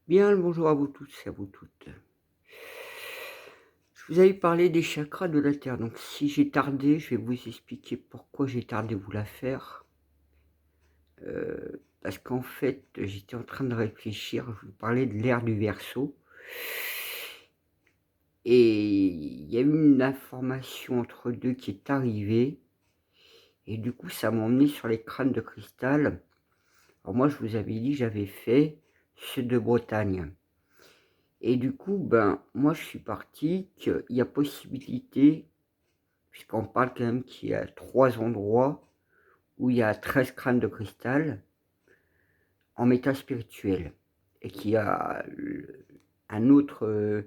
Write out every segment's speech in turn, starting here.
Bien le bonjour à vous tous et à vous toutes. Je vous avais parlé des chakras de la Terre, donc si j'ai tardé, je vais vous expliquer pourquoi j'ai tardé vous la faire. Parce qu'en fait, j'étais en train de réfléchir, je vous parlais de l'ère du Verseau et il y a eu une information entre 2 qui est arrivée et du coup ça m'a emmené sur les crânes de cristal. Alors moi je vous avais dit que j'avais fait ceux de Bretagne. Et du coup, ben, moi je suis parti qu'il y a possibilité. Puisqu'on parle quand même qu'il y a 3 endroits où il y a 13 crânes de cristal en métal spirituel et qu'il y a un autre, heu,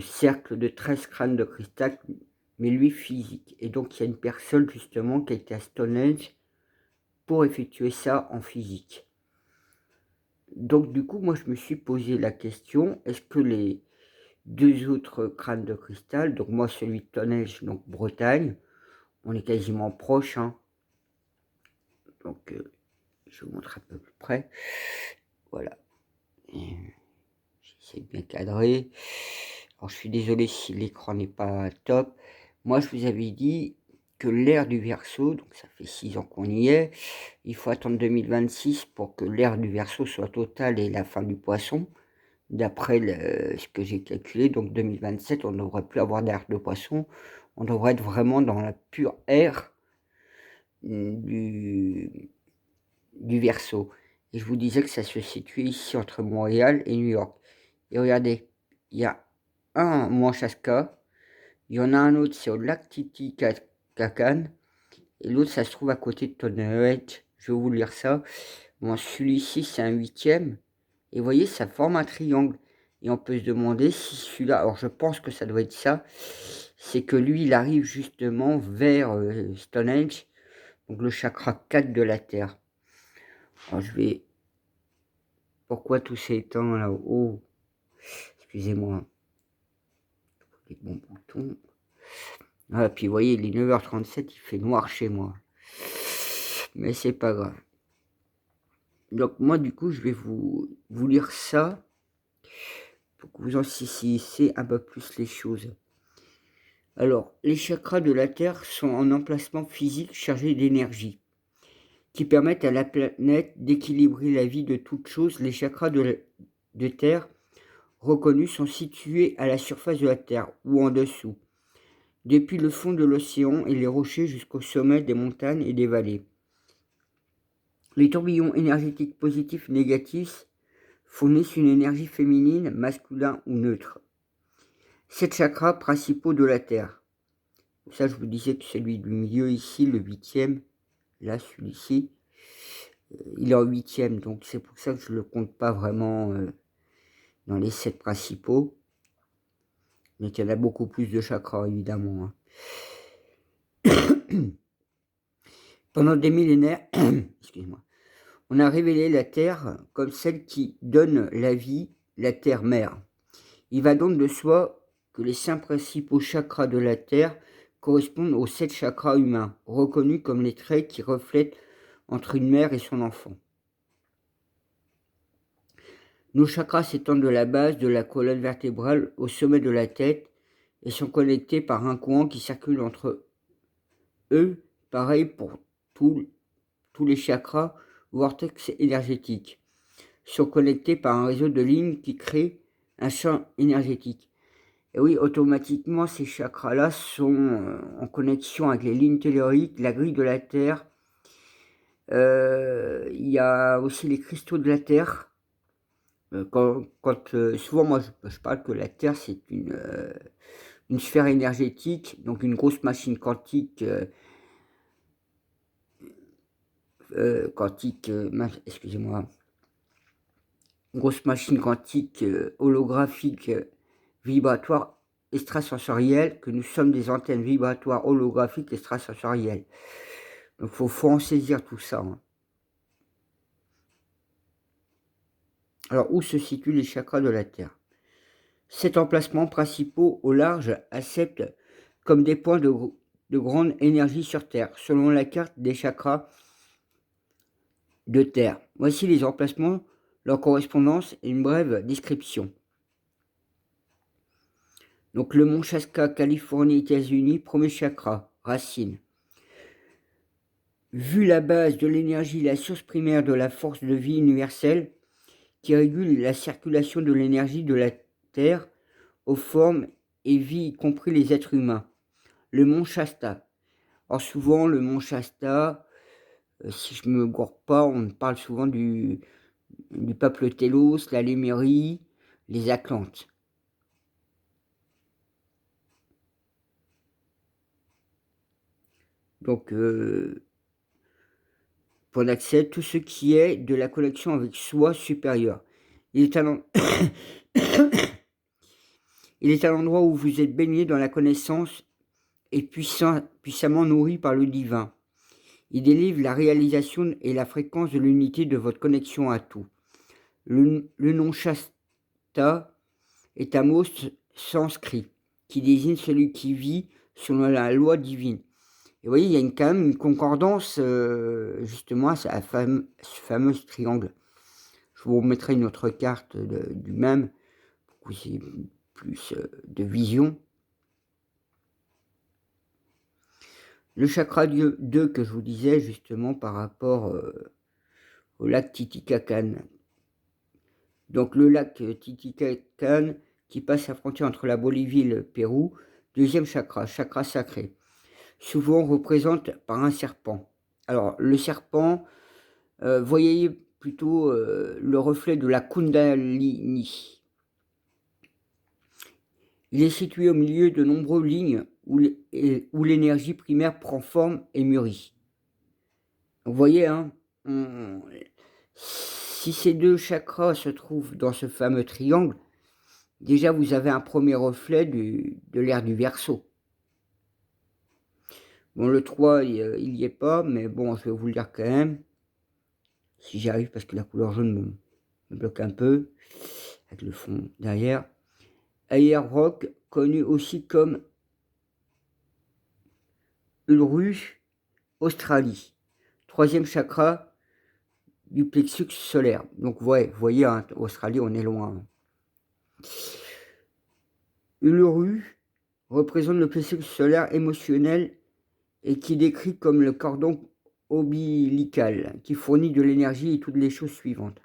cercle de 13 crânes de cristal, mais lui physique, et donc il y a une personne justement qui a été à Stonehenge pour effectuer ça en physique. Donc du coup, moi je me suis posé la question, est-ce que les 2 autres crânes de cristal, donc moi celui de Stonehenge, donc Bretagne, on est quasiment proche, hein. Donc, je vous montre un peu plus près. Voilà, et j'essaie de bien cadrer. Alors je suis désolé si l'écran n'est pas top. Moi, je vous avais dit que l'ère du Verseau, donc ça fait 6 ans qu'on y est, il faut attendre 2026 pour que l'ère du Verseau soit totale et la fin du Poisson. D'après ce que j'ai calculé, donc 2027, on ne devrait plus avoir d'ère de Poisson. On devrait être vraiment dans la pure ère, du Verseau, et je vous disais que ça se situait ici entre Montréal et New York. Et regardez, il y a un Mouachaska, il y en a un autre, c'est au lac Titicacan, et l'autre, ça se trouve à côté de Tonnerre. Je vais vous lire ça. Bon, celui-ci, c'est un 8e, et vous voyez, ça forme un triangle. Et on peut se demander si celui-là, alors je pense que ça doit être ça, c'est que lui, il arrive justement vers Stonehenge, donc le chakra 4 de la Terre. Alors je vais. Pourquoi tous ces temps là-haut? Excusez-moi, les bons boutons. Ah, puis vous voyez, il est 9h37, il fait noir chez moi. Mais c'est pas grave. Donc moi, du coup, je vais vous lire ça pour que vous en saisissiez un peu plus les choses. Alors, les chakras de la Terre sont en emplacement physique chargé d'énergie, qui permettent à la planète d'équilibrer la vie de toutes choses. Les chakras de Terre reconnus sont situés à la surface de la Terre ou en dessous, depuis le fond de l'océan et les rochers jusqu'au sommet des montagnes et des vallées. Les tourbillons énergétiques positifs et négatifs fournissent une énergie féminine, masculin ou neutre. 7 chakras principaux de la Terre. Ça, je vous disais que celui du milieu ici, le 8e, là, celui-ci, il est en 8e, donc c'est pour ça que je ne le compte pas vraiment dans les 7 principaux. Mais qu'il y en a beaucoup plus de chakras, évidemment, hein. Pendant des millénaires, excusez-moi, on a révélé la Terre comme celle qui donne la vie, la Terre-Mère. Il va donc de soi que les 5 principaux chakras de la Terre correspondent aux 7 chakras humains, reconnus comme les traits qui reflètent entre une mère et son enfant. Nos chakras s'étendent de la base de la colonne vertébrale au sommet de la tête et sont connectés par un courant qui circule entre eux, pareil pour tous les chakras ou vortex énergétiques, sont connectés par un réseau de lignes qui crée un champ énergétique. Et oui, automatiquement, ces chakras-là sont en connexion avec les lignes telluriques, la grille de la Terre. Il y a aussi les cristaux de la Terre. Souvent, moi, je parle que la Terre, c'est une sphère énergétique, donc une grosse machine quantique, excusez-moi, une grosse machine quantique holographique, vibratoire, extrasensorielle, que nous sommes des antennes vibratoires holographiques extrasensorielles. Donc faut en saisir tout ça, hein. Alors où se situent les chakras de la Terre? 7 emplacements principaux au large acceptent comme des points de grande énergie sur Terre. Selon la carte des chakras, de terre. Voici les emplacements, leur correspondance et une brève description. Donc le mont Shasta, Californie, États-Unis, premier chakra, racine. Vu la base de l'énergie, la source primaire de la force de vie universelle qui régule la circulation de l'énergie de la Terre aux formes et vie, y compris les êtres humains. Le mont Shasta. Alors souvent, le mont Shasta, si je ne me gourre pas, on parle souvent du peuple Télos, la Lémérie, les Atlantes. Donc, point d'accès, tout ce qui est de la connexion avec soi supérieur. Il est à l'endroit où vous êtes baigné dans la connaissance et puissamment nourri par le divin. Il délivre la réalisation et la fréquence de l'unité de votre connexion à tout. Le nom Shasta est un mot sanskrit qui désigne celui qui vit selon la loi divine. Et vous voyez, il y a quand même une concordance justement à ce fameux triangle. Je vous remettrai une autre carte du même pour que vous ayez plus de vision. Le chakra 2 que je vous disais justement par rapport au lac Titicacan. Donc le lac Titicacan qui passe la frontière entre la Bolivie et le Pérou, deuxième chakra, chakra sacré, souvent représente par un serpent. Alors le serpent, voyez plutôt le reflet de la Kundalini. Il est situé au milieu de nombreuses lignes où l'énergie primaire prend forme et mûrit. Vous voyez, hein, si ces deux chakras se trouvent dans ce fameux triangle, déjà vous avez un premier reflet de l'ère du Verseau. Bon, le 3, il n'y est pas, mais bon, je vais vous le dire quand même, si j'y arrive, parce que la couleur jaune me bloque un peu, avec le fond derrière. Ayer Rock, connu aussi comme Uluru, Australie. Troisième chakra du plexus solaire. Donc, ouais, vous voyez, hein, Australie, on est loin. Uluru représente le plexus solaire émotionnel et qui décrit comme le cordon ombilical qui fournit de l'énergie et toutes les choses suivantes.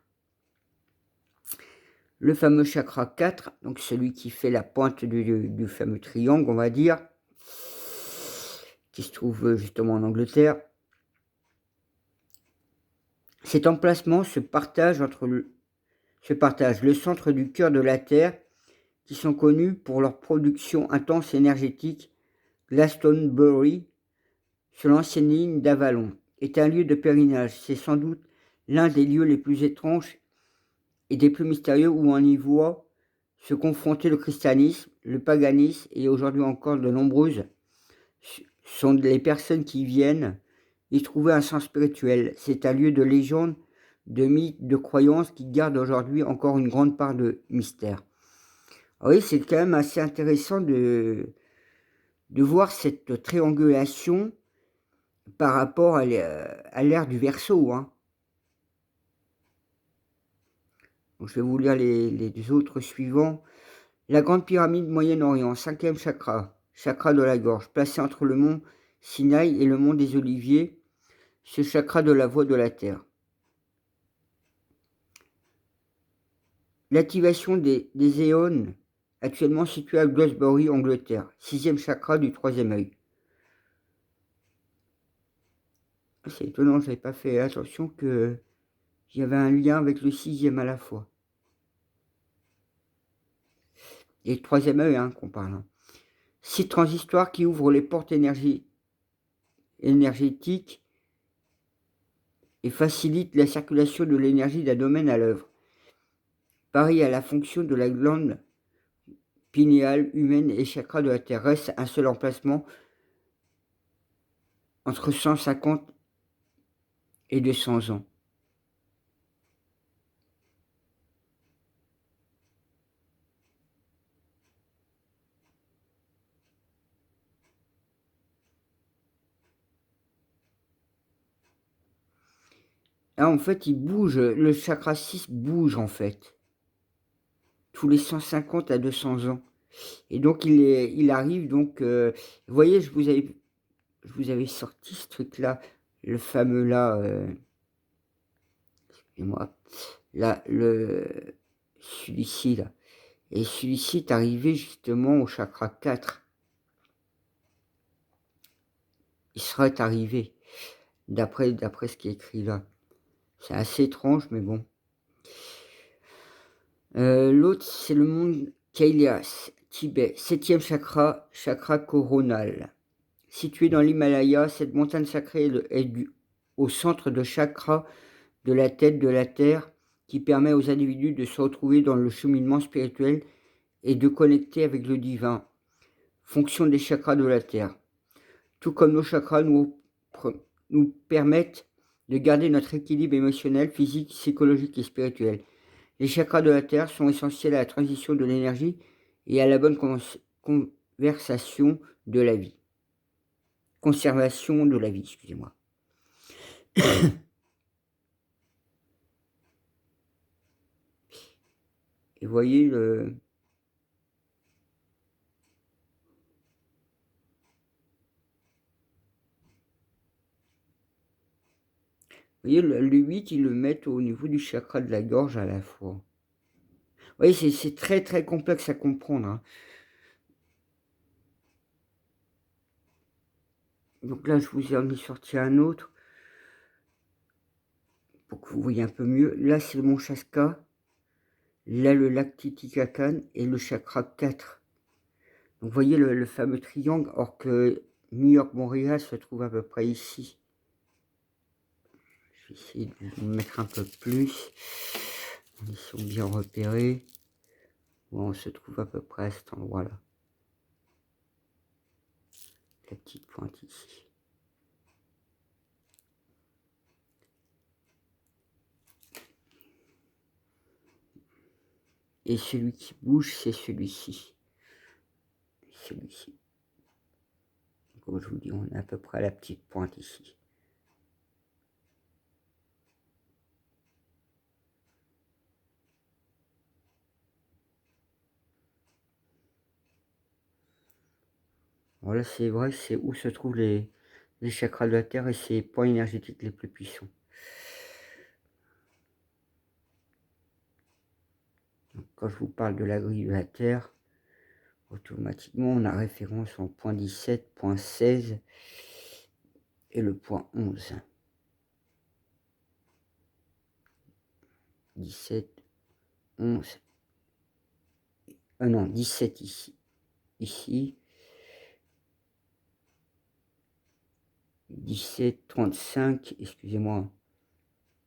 Le fameux chakra 4, donc celui qui fait la pointe du fameux triangle, on va dire, qui se trouve justement en Angleterre. Cet emplacement se partage le centre du cœur de la Terre, qui sont connus pour leur production intense énergétique. Glastonbury, sur l'ancienne ligne d'Avalon, est un lieu de pèlerinage. C'est sans doute l'un des lieux les plus étranges et des plus mystérieux où on y voit se confronter le christianisme, le paganisme et aujourd'hui encore de nombreuses sont les personnes qui viennent y trouver un sens spirituel. C'est un lieu de légende, de mythes, de croyances qui garde aujourd'hui encore une grande part de mystère. Alors oui, c'est quand même assez intéressant de voir cette triangulation par rapport à l'ère du Verseau. Hein. Donc, je vais vous lire les autres suivants. La grande pyramide Moyen-Orient, 5e chakra, chakra de la gorge, placé entre le mont Sinaï et le mont des Oliviers, ce chakra de la voie de la terre. L'activation des éons, actuellement situé à Glastonbury, Angleterre, 6e chakra du 3e œil. C'est étonnant, je n'avais pas fait attention qu'il y avait un lien avec le 6e à la fois. Et le 3e œil, hein, qu'on parle. Site transitoire qui ouvre les portes énergétiques et facilite la circulation de l'énergie d'un domaine à l'œuvre. Pareil à la fonction de la glande pinéale humaine et chakra de la Terre. Reste un seul emplacement entre 150 et 200 ans. Là, en fait, il bouge, le chakra 6 bouge, en fait, tous les 150 à 200 ans et donc il arrive donc, vous voyez, je vous avais sorti ce truc-là, le fameux là, excusez-moi, là, celui-ci là et celui-ci est arrivé justement au chakra 4. Il serait arrivé d'après ce qui est écrit là. C'est assez étrange, mais bon. L'autre, c'est le monde Kailash, Tibet, 7e chakra, chakra coronal. Situé dans l'Himalaya, cette montagne sacrée au centre de chakra de la tête de la Terre qui permet aux individus de se retrouver dans le cheminement spirituel et de connecter avec le divin. Fonction des chakras de la Terre. Tout comme nos chakras nous permettent de garder notre équilibre émotionnel, physique, psychologique et spirituel. Les chakras de la Terre sont essentiels à la transition de l'énergie et à la bonne conversation de la vie. Conservation de la vie, excusez-moi. Et voyez le... Vous voyez, le 8, ils le mettent au niveau du chakra de la gorge à la fois. Vous voyez, c'est très très complexe à comprendre, hein. Donc là, je vous en ai sorti un autre pour que vous voyez un peu mieux. Là, c'est le mont Shaska. Là, le lac Titicaca et le chakra 4. Donc, vous voyez le fameux triangle, or que New York-Montréal se trouve à peu près ici. Je vais essayer de vous mettre un peu plus. Ils sont bien repérés. Bon, on se trouve à peu près à cet endroit-là. La petite pointe ici. Et celui qui bouge, c'est celui-ci. Celui-ci. Comme je vous dis, on est à peu près à la petite pointe ici. Voilà, c'est vrai, c'est où se trouvent les chakras de la Terre et ses points énergétiques les plus puissants. Donc, quand je vous parle de la grille de la Terre, automatiquement, on a référence en point 17, point 16 et le point 11. 17, 11. Ah non, 17 ici. Ici. 17, 35, excusez-moi.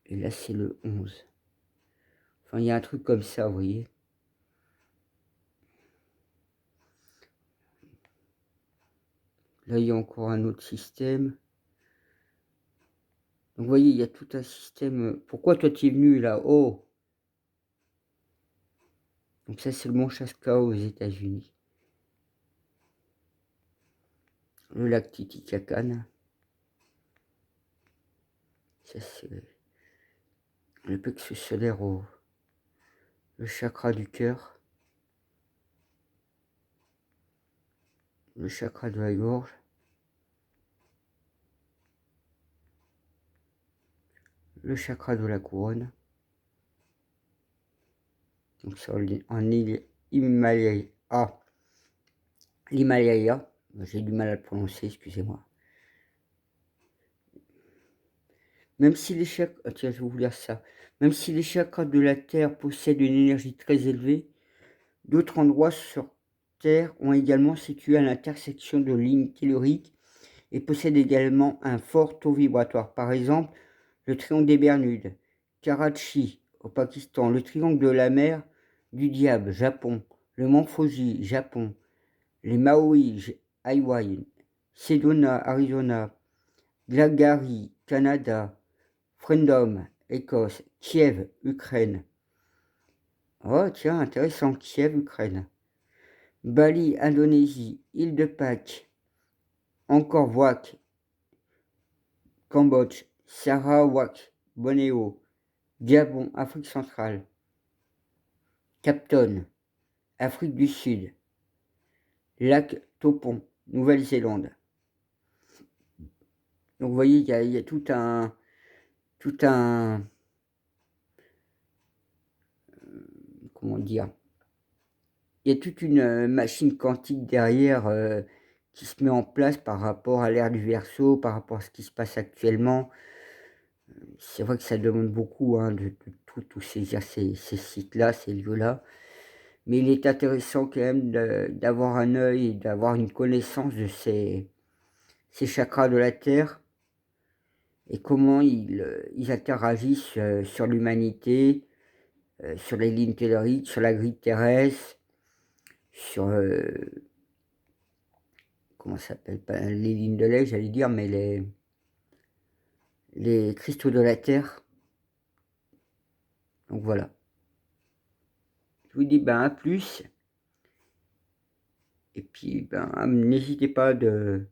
Et là, c'est le 11. Enfin, il y a un truc comme ça, vous voyez. Là, il y a encore un autre système. Donc, vous voyez, il y a tout un système. Pourquoi toi, tu es venu là? Oh! Donc, ça, c'est le mont Shaska aux États-Unis. Le lac Titicaca. Ça, c'est le plexus solaire le chakra du cœur. Le chakra de la gorge. Le chakra de la couronne. Donc ça, en Himalaya. Ah, l'Himalaya. J'ai du mal à le prononcer, excusez-moi. Même si les chakras, tiens, je vais vous lire ça. Même si les chakras de la Terre possèdent une énergie très élevée, d'autres endroits sur Terre ont également situé à l'intersection de lignes telluriques et possèdent également un fort taux vibratoire. Par exemple, le triangle des Bermudes, Karachi au Pakistan, le triangle de la mer du Diable, Japon, le mont Fuji, Japon, les Maui, Hawaï, Sedona, Arizona, Glagari, Canada, Freedom, Écosse, Kiev, Ukraine. Oh tiens, intéressant, Kiev, Ukraine. Bali, Indonésie, île de Pâques, Angkor Wat, Cambodge, Sarawak, Bornéo, Gabon, Afrique centrale, Cap-Town, Afrique du Sud, lac Topon, Nouvelle-Zélande. Donc vous voyez, il y a tout un, comment dire, il y a toute une machine quantique derrière qui se met en place par rapport à l'ère du Verseau, par rapport à ce qui se passe actuellement. C'est vrai que ça demande beaucoup hein, de tout saisir ces sites-là, ces lieux-là. Mais il est intéressant quand même d'avoir un œil et d'avoir une connaissance de ces chakras de la Terre et comment ils interagissent sur l'humanité, sur les lignes telluriques, sur la grille terrestre, sur comment ça s'appelle, pas les lignes de lait, j'allais dire, mais les cristaux de la Terre. Donc voilà. Je vous dis ben à plus. Et puis ben n'hésitez pas de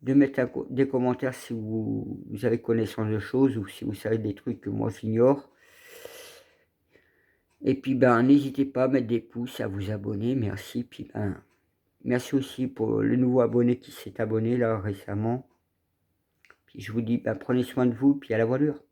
mettre des commentaires si vous avez connaissance de choses ou si vous savez des trucs que moi j'ignore. Et puis ben n'hésitez pas à mettre des pouces, à vous abonner, merci. Puis ben merci aussi pour le nouveau abonné qui s'est abonné là récemment. Puis je vous dis ben prenez soin de vous, puis à la voilure.